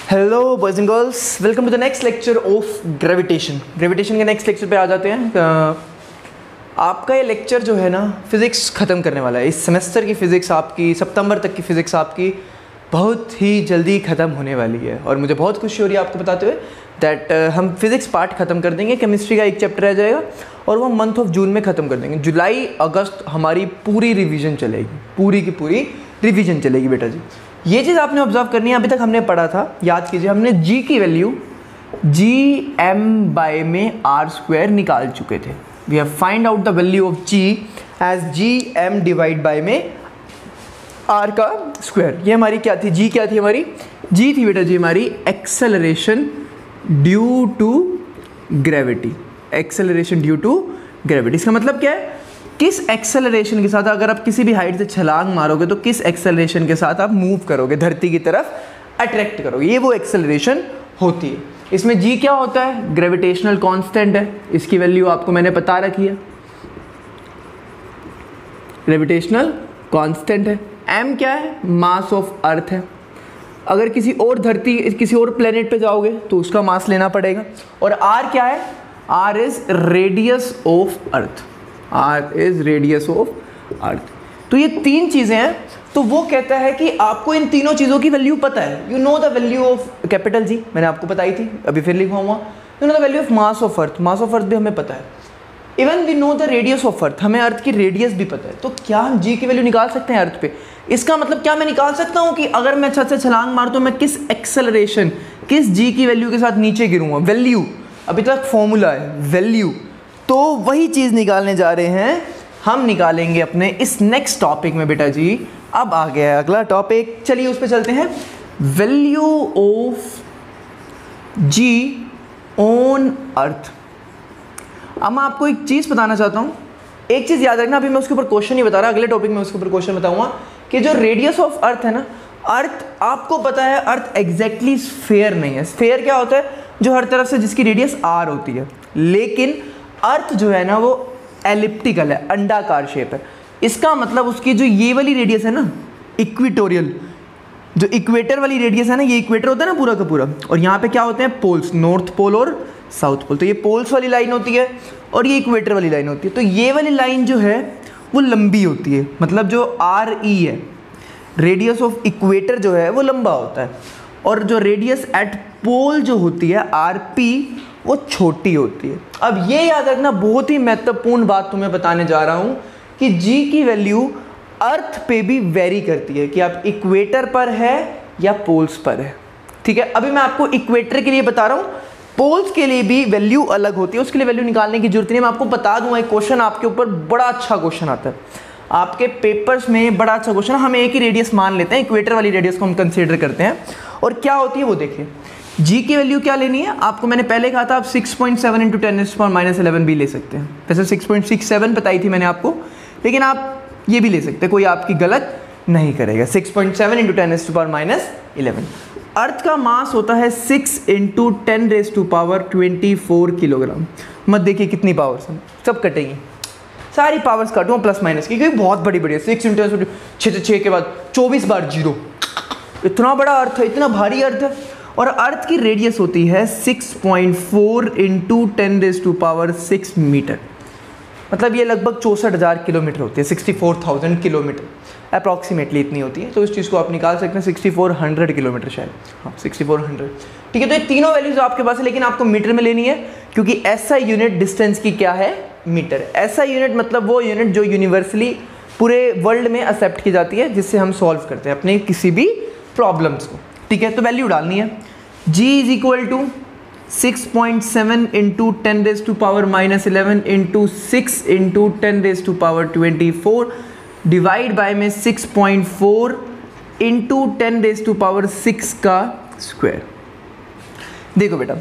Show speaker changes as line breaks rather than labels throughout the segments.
Hello boys and girls, welcome to the next lecture of gravitation. Gravitation के next lecture पे आ जाते हैं। आपका ये लेक्चर जो है ना फिज़िक्स ख़त्म करने वाला है। इस सेमेस्टर की फ़िज़िक्स आपकी, सितंबर तक की फ़िज़िक्स आपकी बहुत ही जल्दी ख़त्म होने वाली है और मुझे बहुत खुशी हो रही है आपको बताते हुए दैट हम फिज़िक्स पार्ट ख़त्म कर देंगे। केमिस्ट्री का एक चैप्टर रह जाएगा और वो मंथ ऑफ जून में ख़त्म कर देंगे। जुलाई अगस्त हमारी पूरी रिवीजन चलेगी, पूरी की पूरी रिवीजन चलेगी बेटा जी। ये चीज़ आपने ऑब्जर्व करनी है। अभी तक हमने पढ़ा था, याद कीजिए, हमने जी की वैल्यू जी एम बाय में आर स्क्वायर निकाल चुके थे। We have find out the value of G as G M divide by में आर का स्क्वायर। ये हमारी क्या थी? जी क्या थी हमारी? जी थी बेटा जी हमारी acceleration due to gravity. Acceleration due to gravity, इसका मतलब क्या है? किस एक्सेलरेशन के साथ, अगर आप किसी भी हाइट से छलांग मारोगे तो किस एक्सेलरेशन के साथ आप मूव करोगे, धरती की तरफ अट्रैक्ट करोगे, ये वो एक्सेलरेशन होती है। इसमें जी क्या होता है? ग्रेविटेशनल कांस्टेंट है। इसकी वैल्यू आपको मैंने बता रखी है, ग्रेविटेशनल कांस्टेंट है। एम क्या है? मास ऑफ अर्थ है। अगर किसी और धरती, किसी और प्लेनेट पे जाओगे तो उसका मास लेना पड़ेगा। और आर क्या है? R is radius of earth. R is radius of earth. तो ये तीन चीज़ें हैं। तो वो कहता है कि आपको इन तीनों चीज़ों की वैल्यू पता है। You know the value of capital G, मैंने आपको बताई थी, अभी फिर लिखा हुआ। You know the value of mass of earth, mass of earth भी हमें पता है। Even we know the radius of earth, हमें अर्थ की रेडियस भी पता है। तो क्या हम जी की वैल्यू निकाल सकते हैं अर्थ पे? इसका मतलब क्या मैं निकाल सकता हूँ कि अगर मैं छत से छलांग मार तो मैं किस एक्सेलरेशन, किस जी की वैल्यू के साथ नीचे गिरूंगा? वैल्यू, अभी तक फॉर्मूला है वैल्यू। तो वही चीज़ निकालने जा रहे हैं हम, निकालेंगे अपने इस नेक्स्ट टॉपिक में बेटा जी। अब आ गया है अगला टॉपिक, चलिए उस पर चलते हैं। Value of G on earth. अब मैं आपको एक चीज़ बताना चाहता हूँ, एक चीज़ याद रखना, अभी मैं उसके ऊपर क्वेश्चन नहीं बता रहा, अगले टॉपिक में उसके ऊपर क्वेश्चन बताऊंगा कि जो रेडियस ऑफ अर्थ है ना, अर्थ आपको पता है अर्थ एग्जैक्टली स्फेयर नहीं है। स्फेयर क्या होता है? जो हर तरफ से जिसकी रेडियस आर होती है। लेकिन अर्थ जो है ना वो एलिप्टिकल है, अंडाकार शेप है। इसका मतलब उसकी जो ये वाली रेडियस है ना, इक्वेटोरियल, जो इक्वेटर वाली रेडियस है ना, ये इक्वेटर होता है ना पूरा का पूरा, और यहाँ पे क्या होते हैं? पोल्स, नॉर्थ पोल और साउथ पोल। तो ये पोल्स वाली लाइन होती है और ये इक्वेटर वाली लाइन होती है। तो ये वाली लाइन जो है वो लंबी होती है, मतलब जो आर ई है, रेडियस ऑफ इक्वेटर जो है वो लंबा होता है, और जो रेडियस एट पोल जो होती है आर पी, वो छोटी होती है। अब ये याद रखना, बहुत ही महत्वपूर्ण बात तुम्हें बताने जा रहा हूँ कि जी की वैल्यू अर्थ पे भी वेरी करती है कि आप इक्वेटर पर है या पोल्स पर है। ठीक है, अभी मैं आपको इक्वेटर के लिए बता रहा हूँ, पोल्स के लिए भी वैल्यू अलग होती है, उसके लिए वैल्यू निकालने की जरूरत नहीं। मैं आपको बता दूंगा, एक क्वेश्चन आपके ऊपर बड़ा अच्छा क्वेश्चन आता है आपके पेपर्स में, बड़ा अच्छा क्वेश्चन। हम एक ही रेडियस मान लेते हैं, इक्वेटर वाली रेडियस को हम कंसीडर करते हैं, और क्या होती है वो देखिए। जी की वैल्यू क्या लेनी है आपको? मैंने पहले कहा था आप 6.7 × 10⁻11 भी ले सकते हैं। वैसे 6.67 बताई थी मैंने आपको, लेकिन आप ये भी ले सकते हैं, कोई आपकी गलत नहीं करेगा। 6.7 × 10⁻11। अर्थ का मास होता है 6 × 10⁻24 किलोग्राम। मत देखिए कितनी पावर्स हैं, सब कटेंगी, सारी पावर्स काटूँ प्लस माइनस की, क्योंकि बहुत बड़ी बड़ी है। 6 × 10, 6 के बाद 24 बार जीरो, इतना बड़ा अर्थ है, इतना भारी अर्थ है। और अर्थ की रेडियस होती है 6.4 × 10⁻6 मीटर, मतलब ये लगभग 64,000 किलोमीटर होती है, 64,000 किलोमीटर अप्रॉक्सीमेटली इतनी होती है। तो इस चीज़ को आप निकाल सकते हैं 6400 किलोमीटर शायद, हाँ 6400। ठीक है, तो ये तीनों वैल्यूज आपके पास है, लेकिन आपको मीटर में लेनी है, क्योंकि ऐसा यूनिट डिस्टेंस की क्या है? मीटर। ऐसा यूनिट मतलब वो यूनिट जो यूनिवर्सली पूरे वर्ल्ड में एक्सेप्ट की जाती है, जिससे हम सॉल्व करते हैं अपने किसी भी प्रॉब्लम्स को। ठीक है, तो वैल्यू डालनी है। g is equal to 6.7 × 10⁻11 × 6 × 10⁻24 divide by में 6.4 × 10⁻6 का स्क्वायर। देखो बेटा,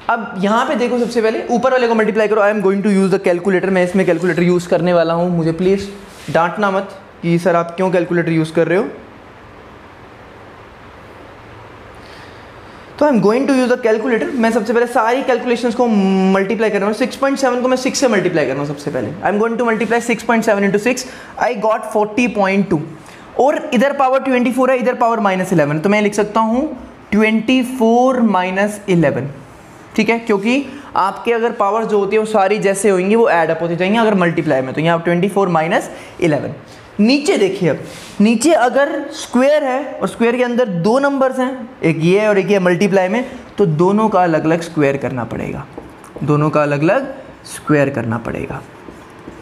अब यहाँ पे देखो, सबसे पहले ऊपर वाले को मल्टीप्लाई करो। I am going to use the calculator, मैं इसमें कैलकुलेटर यूज़ करने वाला हूँ। मुझे प्लीज़ डांटना मत कि सर आप क्यों कैलकुलेटर यूज़ कर रहे हो। तो I am going to use the calculator. मैं सबसे पहले सारी कैलकुलेशंस को मल्टीप्लाई कर रहा हूँ। 6.7 को मैं 6 से मल्टीप्लाई कर रहा हूँ सबसे पहले। आई am going to multiply 6.7 × 6, I got 40.2। और इधर पावर 24 है, इधर पावर -11, तो मैं लिख सकता हूँ 24 माइनस 11, ठीक है, क्योंकि आपके अगर पावर जो होती है वो सारी जैसे होंगी वो ऐड अप होती जाएंगी अगर मल्टीप्लाई में, तो यहाँ 24 माइनस 11। नीचे देखिए, अब नीचे अगर स्क्वायर है और स्क्वायर के अंदर दो नंबर्स हैं, एक ये है और एक ये मल्टीप्लाई में, तो दोनों का अलग अलग स्क्वायर करना पड़ेगा, दोनों का अलग अलग स्क्वायर करना पड़ेगा।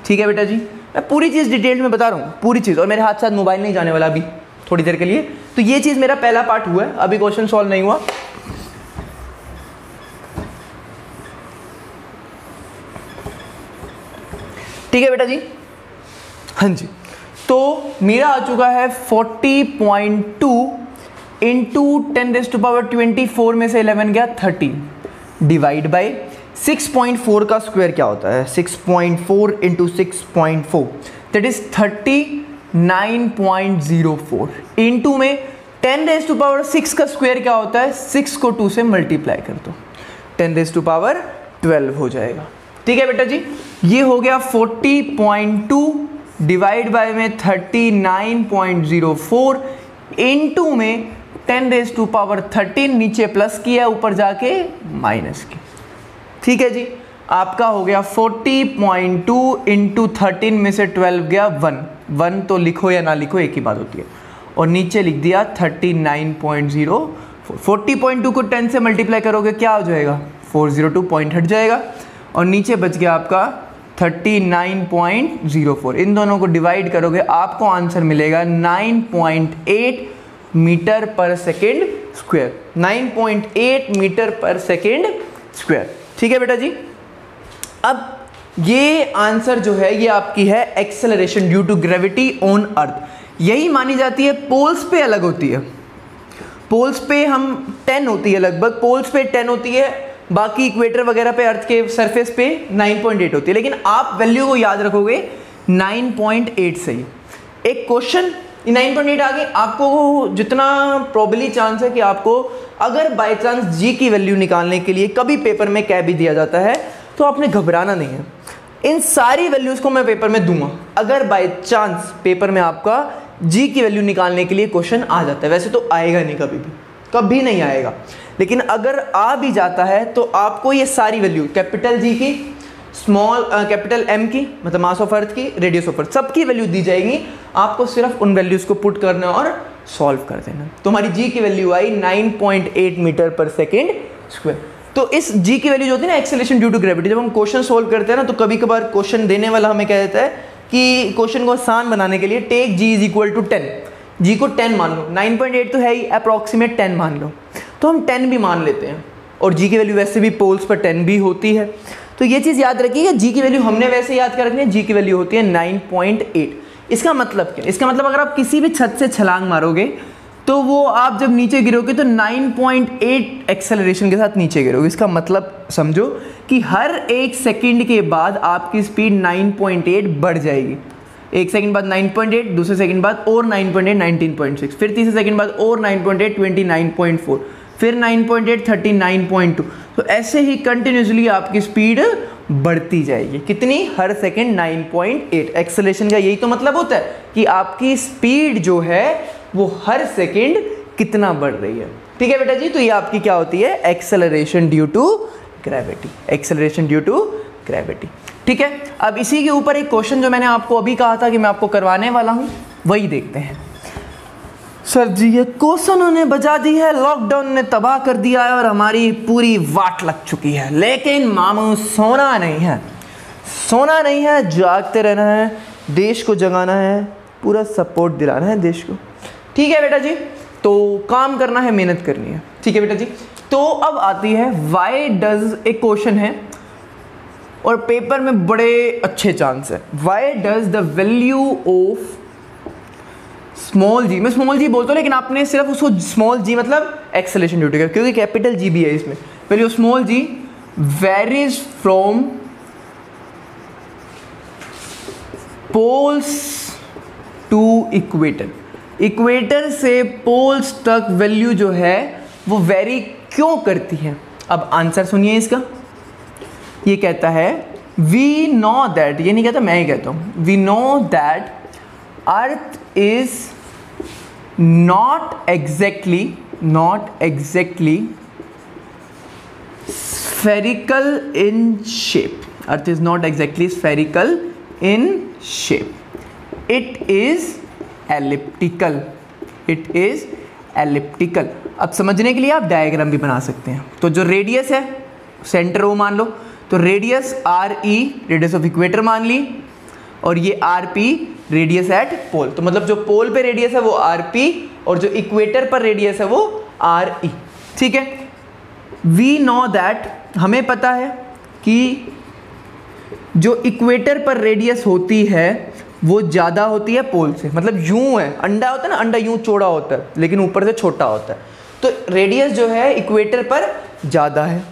ठीक है बेटा जी, मैं पूरी चीज़ डिटेल में बता रहा हूँ, पूरी चीज़, और मेरे हाथ साथ मोबाइल नहीं जाने वाला अभी थोड़ी देर के लिए। तो ये चीज़ मेरा पहला पार्ट हुआ है, अभी क्वेश्चन सॉल्व नहीं हुआ। ठीक है बेटा जी, हाँ जी, तो मेरा आ चुका है 40.2 इंटू 10⁻24 में से 11 गया 30 डिवाइड बाई 6.4 का स्क्वायर क्या होता है, 6.4 इंटू 6.4 दैट इज 39.04 इंटू में 10⁻6 का स्क्वायर क्या होता है, 6 को 2 से मल्टीप्लाई कर दो, 10⁻12 हो जाएगा। ठीक है बेटा जी, ये हो गया 40.2 डिवाइड बाय में 39.04 इंटू में 10⁻13, नीचे प्लस किया ऊपर जाके माइनस किया। ठीक है जी, आपका हो गया 40.2 इंटू 13 में से 12 गया 1 तो लिखो या ना लिखो एक ही बात होती है, और नीचे लिख दिया 39.04। 40.2 को 10 से मल्टीप्लाई करोगे क्या हो जाएगा, 402 पॉइंट हट जाएगा, और नीचे बच गया आपका 39.04। इन दोनों को डिवाइड करोगे आपको आंसर मिलेगा 9.8 मीटर पर सेकेंड स्क्वायर, 9.8 मीटर पर सेकेंड स्क्वायर। ठीक है बेटा जी, अब ये आंसर जो है ये आपकी है acceleration due to gravity on earth. यही मानी जाती है, पोल्स पे अलग होती है, पोल्स पे हम 10 होती है लगभग, पोल्स पे 10 होती है, बाकी इक्वेटर वगैरह पे अर्थ के सरफेस पे 9.8 होती है, लेकिन आप वैल्यू को याद रखोगे 9.8 सही। एक क्वेश्चन 9.8 आगे आपको जितना प्रोबेबली चांस है कि आपको अगर बाय चांस जी की वैल्यू निकालने के लिए कभी पेपर में क्या भी दिया जाता है तो आपने घबराना नहीं है, इन सारी वैल्यूज़ को मैं पेपर में दूंगा अगर बाय चांस पेपर में आपका जी की वैल्यू निकालने के लिए क्वेश्चन आ जाता है। वैसे तो आएगा नहीं, कभी नहीं आएगा, लेकिन अगर आ भी जाता है तो आपको ये सारी वैल्यू कैपिटल जी की, स्मॉल कैपिटल एम की मतलब मास ऑफ अर्थ की, रेडियस ऑफ अर्थ, सबकी वैल्यू दी जाएगी, आपको सिर्फ उन वैल्यूज़ को पुट करना और सॉल्व कर देना। तुम्हारी जी की वैल्यू आई 9.8 मीटर पर सेकेंड स्क्वायर। तो इस जी की वैल्यू जो होती है ना एक्सेलरेशन ड्यू टू ग्रेविटी, जब हम क्वेश्चन सोल्व करते हैं ना तो कभी कभार क्वेश्चन देने वाला हमें कह देता है कि क्वेश्चन को आसान बनाने के लिए take G is equal to 10, G को 10 मान लो, 9.8 तो है ही, अप्रॉक्सीमेट 10 मान लो, तो हम 10 भी मान लेते हैं, और जी की वैल्यू वैसे भी पोल्स पर 10 भी होती है। तो ये चीज़ याद रखिएगा, जी की वैल्यू हमने वैसे याद कर रखनी है, जी की वैल्यू होती है 9.8। इसका मतलब क्या, इसका मतलब अगर आप किसी भी छत से छलांग मारोगे तो वो आप जब नीचे गिरोगे तो 9.8 एक्सेलरेशन के साथ नीचे गिरोगे। इसका मतलब समझो कि हर एक सेकंड के बाद आपकी स्पीड 9.8 बढ़ जाएगी। एक सेकंड बाद 9.8, दूसरे सेकंड बाद और 9.8 19.6, फिर तीसरे सेकंड बाद और 9.8 29.4, फिर 9.8 39.2। तो ऐसे ही कंटिन्यूसली आपकी स्पीड बढ़ती जाएगी। कितनी, हर सेकंड 9.8। एक्सेलरेशन का यही तो मतलब होता है कि आपकी स्पीड जो है वो हर सेकंड कितना बढ़ रही है। ठीक है बेटा जी, तो ये आपकी क्या होती है, acceleration due to gravity, acceleration due to gravity. ठीक है, अब इसी के ऊपर एक क्वेश्चन जो मैंने आपको अभी कहा था कि मैं आपको करवाने वाला हूं वही देखते हैं। सर जी ये क्वेश्चन ने बजा दी है, लॉकडाउन ने तबाह कर दिया है और हमारी पूरी वाट लग चुकी है, लेकिन मामू सोना नहीं है, सोना नहीं है, जागते रहना है, देश को जगाना है, पूरा सपोर्ट दिलाना है देश को। ठीक है बेटा जी, तो काम करना है, मेहनत करनी है। ठीक है बेटा जी, तो अब आती है वाई डज, एक क्वेश्चन है और पेपर में बड़े अच्छे चांस है। Why does the value of small g, मैं स्मॉल जी बोलता हूँ लेकिन आपने सिर्फ उसको स्मॉल जी मतलब एक्सेलरेशन ड्यू टू, क्योंकि कैपिटल जी भी है इसमें, value small G varies from poles to equator, equator से पोल्स तक वैल्यू जो है वो वेरी क्यों करती है। अब आंसर सुनिए इसका, ये कहता है वी नो दैट, ये नहीं कहता मैं ही कहता हूँ, we know that earth is not exactly not exactly spherical in shape. Earth is not exactly spherical in shape. It is elliptical. It is elliptical. अब समझने के लिए आप डायग्राम भी बना सकते हैं। तो जो रेडियस है सेंटर ओ मान लो, तो radius R E radius of equator मान ली, और ये आर पी रेडियस एट पोल। तो मतलब जो पोल पे रेडियस है वो आर पी और जो इक्वेटर पर रेडियस है वो आर ई। ठीक है, वी नो दैट, हमें पता है कि जो इक्वेटर पर रेडियस होती है वो ज़्यादा होती है पोल से। मतलब यूं है, अंडा होता है ना, अंडा यूं चौड़ा होता है लेकिन ऊपर से छोटा होता है, तो रेडियस जो है इक्वेटर पर ज़्यादा है।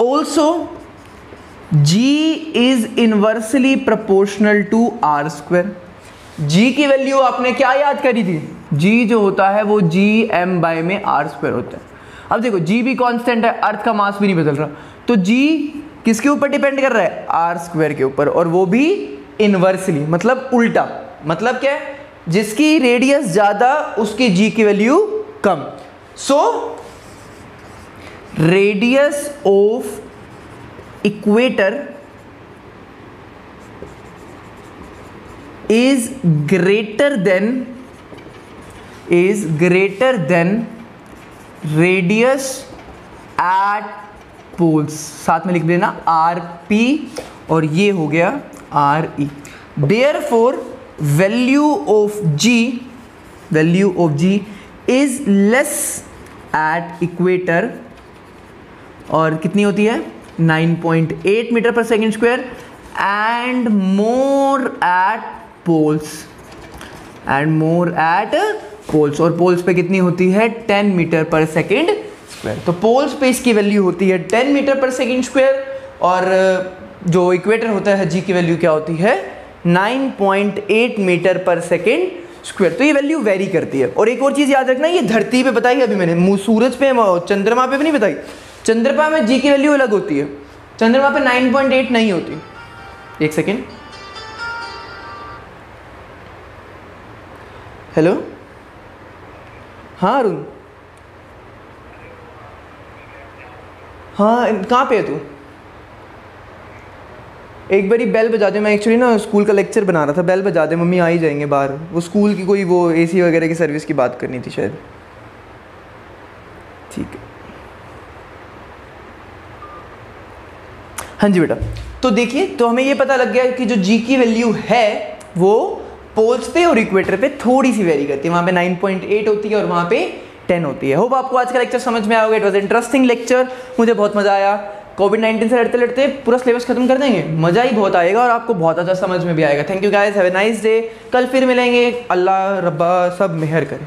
Also G is inversely proportional to R square. G की वैल्यू आपने क्या याद करी थी, जी जो होता है वो जी एम बाय में आर स्क्वायर होता है। अब देखो जी भी कांस्टेंट है, अर्थ का मास भी नहीं बदल रहा, तो जी किसके ऊपर डिपेंड कर रहा है, आर स्क्वायर के ऊपर, और वो भी इनवर्सली, मतलब उल्टा। मतलब क्या है, जिसकी रेडियस ज़्यादा उसकी जी की value come. So radius of equator is greater than radius at poles। साथ में लिख देना आर पी और ये हो गया R E. Therefore value of G is less at equator, और कितनी होती है 9.8 मीटर पर second square, and more at poles, और पोल्स पे कितनी होती है 10 मीटर पर सेकेंड स्क्वायर। तो पोल्स पे इसकी वैल्यू होती है 10 मीटर पर सेकेंड स्क्वायर, और जो इक्वेटर होता है जी की वैल्यू क्या होती है 9.8 मीटर पर सेकेंड स्क्वायर। तो ये वैल्यू वेरी करती है। और एक और चीज़ याद रखना, ये धरती पे बताई अभी मैंने, सूरज पे चंद्रमा पे भी नहीं बताई। चंद्रमा में जी की वैल्यू अलग होती है, चंद्रमा पे 9.8 नहीं होती। एक सेकेंड, हेलो, हाँ अरुण, हाँ कहाँ पे है तू? एक बारी बेल बजा दे, मैं एक्चुअली ना स्कूल का लेक्चर बना रहा था, बेल बजा दे, मम्मी आ ही जाएंगे बाहर। वो स्कूल की कोई वो एसी वगैरह की सर्विस की बात करनी थी शायद। ठीक है, हाँ जी बेटा। तो देखिए, तो हमें ये पता लग गया कि जो जी की वैल्यू है वो पोल्स पे और इक्वेटर पे थोड़ी सी वेरी करती है। वहाँ पे 9.8 होती है और वहाँ पे 10 होती है। होप आपको आज का लेक्चर समझ में आया होगा। इट वॉज इंटरेस्टिंग लेक्चर, मुझे बहुत मज़ा आया। कोविड-19 से लड़ते लड़ते पूरा सिलेबस खत्म कर देंगे, मज़ा ही बहुत आएगा और आपको बहुत अच्छा समझ में भी आएगा। Thank you guys, have a nice day. कल फिर मिलेंगे। अल्लाह रब्बा सब मेहर करे।